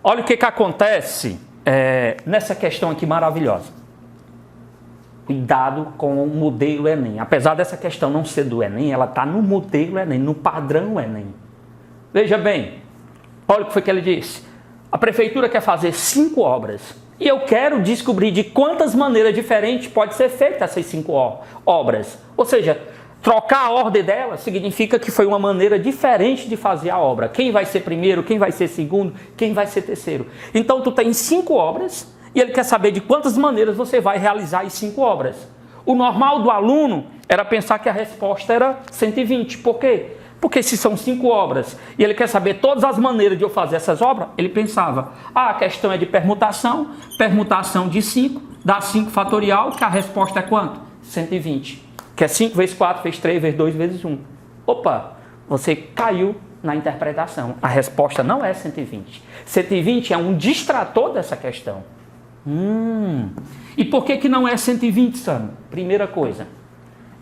Olha o que acontece nessa questão aqui maravilhosa. Cuidado com o modelo Enem. Apesar dessa questão não ser do Enem, ela está no modelo Enem, no padrão Enem. Veja bem, olha o que foi que ele disse. A prefeitura quer fazer 5 obras. E eu quero descobrir de quantas maneiras diferentes pode ser feita essas 5 obras. Ou seja, trocar a ordem dela significa que foi uma maneira diferente de fazer a obra. Quem vai ser primeiro, quem vai ser segundo, quem vai ser terceiro. Então tu tem 5 obras e ele quer saber de quantas maneiras você vai realizar as 5 obras. O normal do aluno era pensar que a resposta era 120. Por quê? Porque se são 5 obras e ele quer saber todas as maneiras de eu fazer essas obras, ele pensava, a questão é de permutação, permutação de 5, dá 5 fatorial, que a resposta é quanto? 120. Que é 5 vezes 4, vezes 3, vezes 2, vezes 1. Opa, você caiu na interpretação. A resposta não é 120. 120 é um distrator dessa questão. E por que não é 120, Sam? Primeira coisa,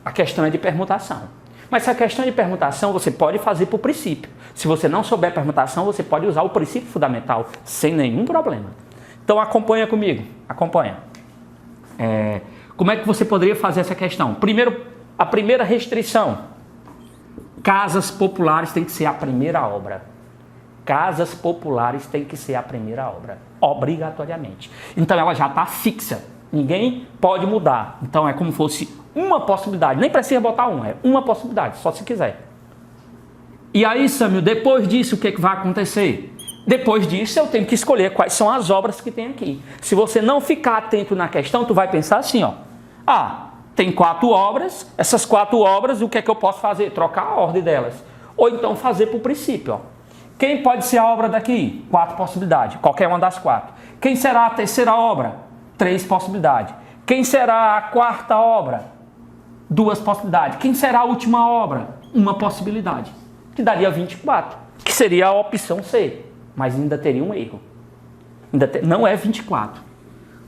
a questão é de permutação. Mas se a questão de permutação, você pode fazer por princípio. Se você não souber permutação, você pode usar o princípio fundamental, sem nenhum problema. Então acompanha comigo, acompanha. Como é que você poderia fazer essa questão? Primeiro, a primeira restrição. Casas populares tem que ser a primeira obra. Casas populares tem que ser a primeira obra, obrigatoriamente. Então ela já está fixa. Ninguém pode mudar. Então é como se fosse uma possibilidade. Nem precisa botar é uma possibilidade, só se quiser. E aí, Samuel, depois disso, o que vai acontecer? Depois disso, eu tenho que escolher quais são as obras que tem aqui. Se você não ficar atento na questão, tu vai pensar assim, ó. Tem 4 obras. Essas 4 obras, o que é que eu posso fazer? Trocar a ordem delas. Ou então fazer por princípio, ó. Quem pode ser a obra daqui? 4 possibilidades. Qualquer uma das 4. Quem será a terceira obra? 3 possibilidades. Quem será a 4ª obra? 2 possibilidades. Quem será a última obra? 1 possibilidade. Que daria 24. Que seria a opção C. Mas ainda teria um erro. Não é 24.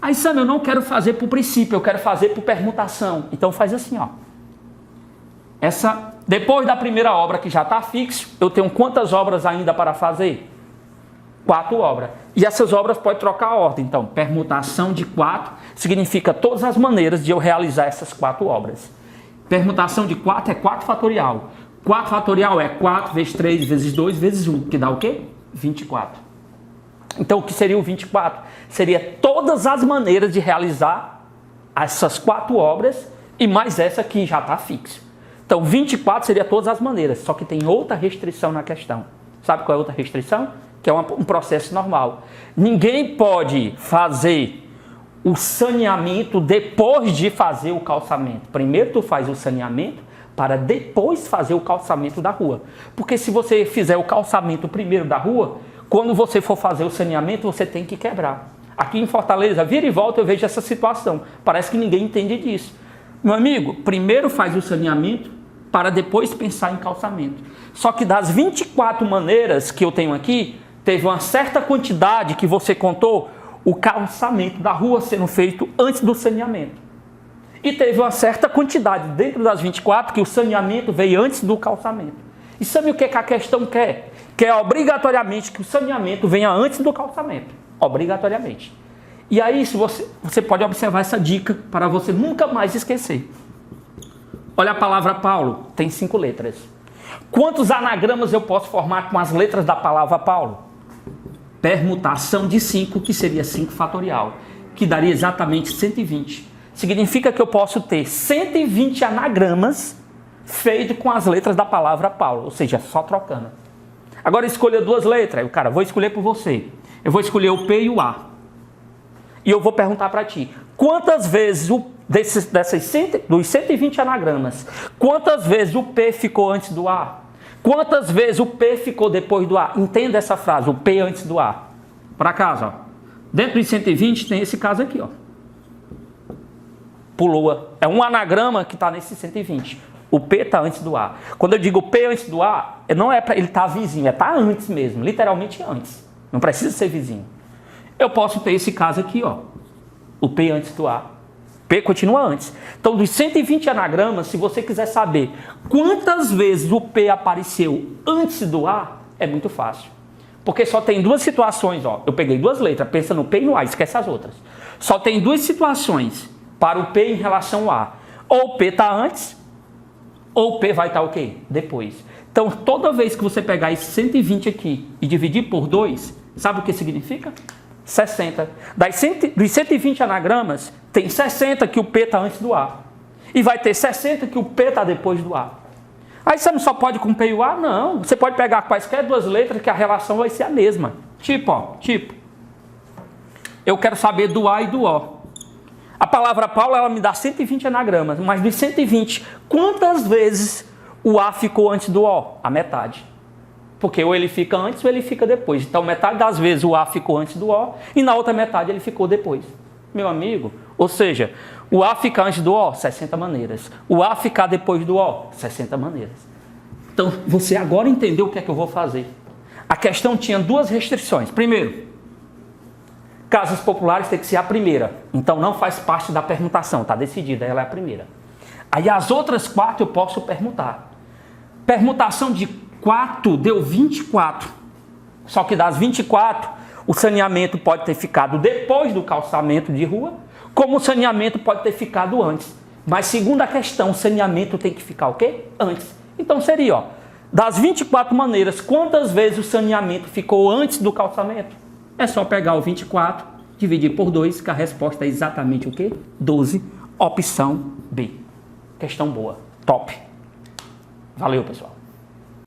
Aí, Sam, eu não quero fazer por princípio, eu quero fazer por permutação. Então faz assim, ó. Depois da primeira obra que já está fixo, eu tenho quantas obras ainda para fazer? 4 obras. E essas obras podem trocar a ordem. Então, permutação de 4 significa todas as maneiras de eu realizar essas 4 obras. Permutação de 4 é 4 fatorial. 4 fatorial é 4 vezes 3 vezes 2 vezes 1, que dá o quê? 24. Então, o que seria o 24? Seria todas as maneiras de realizar essas 4 obras e mais essa que já está fixa. Então, 24 seria todas as maneiras, só que tem outra restrição na questão. Sabe qual é a outra restrição? Que é um processo normal. Ninguém pode fazer o saneamento depois de fazer o calçamento. Primeiro tu faz o saneamento para depois fazer o calçamento da rua. Porque se você fizer o calçamento primeiro da rua, quando você for fazer o saneamento, você tem que quebrar. Aqui em Fortaleza, vira e volta, eu vejo essa situação. Parece que ninguém entende disso. Meu amigo, primeiro faz o saneamento para depois pensar em calçamento. Só que das 24 maneiras que eu tenho aqui, teve uma certa quantidade que você contou o calçamento da rua sendo feito antes do saneamento. E teve uma certa quantidade dentro das 24 que o saneamento veio antes do calçamento. E sabe o que a questão quer? Quer obrigatoriamente que o saneamento venha antes do calçamento. Obrigatoriamente. E aí você pode observar essa dica para você nunca mais esquecer. Olha a palavra Paulo, tem 5 letras. Quantos anagramas eu posso formar com as letras da palavra Paulo? Permutação de 5, que seria 5 fatorial, que daria exatamente 120. Significa que eu posso ter 120 anagramas feitos com as letras da palavra Paulo, ou seja, só trocando. Agora escolha 2 letras. Cara, vou escolher por você. Eu vou escolher o P e o A. E eu vou perguntar para ti, quantas vezes dos 120 anagramas, quantas vezes o P ficou antes do A? Quantas vezes o P ficou depois do A? Entenda essa frase, o P antes do A. Para casa, ó. Dentro dos 120 tem esse caso aqui, ó. Pulou. É um anagrama que está nesse 120. O P está antes do A. Quando eu digo P antes do A, não é para ele estar vizinho, é estar antes mesmo, literalmente antes. Não precisa ser vizinho. Eu posso ter esse caso aqui, ó. O P antes do A. P continua antes. Então, dos 120 anagramas, se você quiser saber quantas vezes o P apareceu antes do A, é muito fácil. Porque só tem duas situações, ó. Eu peguei duas letras, pensa no P e no A, esquece as outras. Só tem duas situações para o P em relação ao A. Ou o P está antes, ou o P vai estar o quê? Depois. Então, toda vez que você pegar esse 120 aqui e dividir por 2, sabe o que significa? 60. Dos 120 anagramas, tem 60 que o P está antes do A. E vai ter 60 que o P está depois do A. Aí você não só pode com o P e o A? Não. Você pode pegar quaisquer duas letras que a relação vai ser a mesma. Tipo, eu quero saber do A e do O. A palavra Paulo, ela me dá 120 anagramas, mas dos 120, quantas vezes o A ficou antes do O? A metade. Porque ou ele fica antes ou ele fica depois. Então, metade das vezes o A ficou antes do O e na outra metade ele ficou depois. Meu amigo, ou seja, o A ficar antes do O, 60 maneiras. O A ficar depois do O, 60 maneiras. Então, você agora entendeu o que é que eu vou fazer. A questão tinha duas restrições. Primeiro, casas populares tem que ser a primeira. Então, não faz parte da permutação, está decidida, ela é a primeira. Aí, as outras 4 eu posso permutar. Permutação de 4 deu 24. Só que das 24, o saneamento pode ter ficado depois do calçamento de rua, como o saneamento pode ter ficado antes. Mas segundo a questão, o saneamento tem que ficar o quê? Antes. Então seria, ó, das 24 maneiras, quantas vezes o saneamento ficou antes do calçamento? É só pegar o 24, dividir por 2, que a resposta é exatamente o quê? 12, opção B. Questão boa, top. Valeu, pessoal.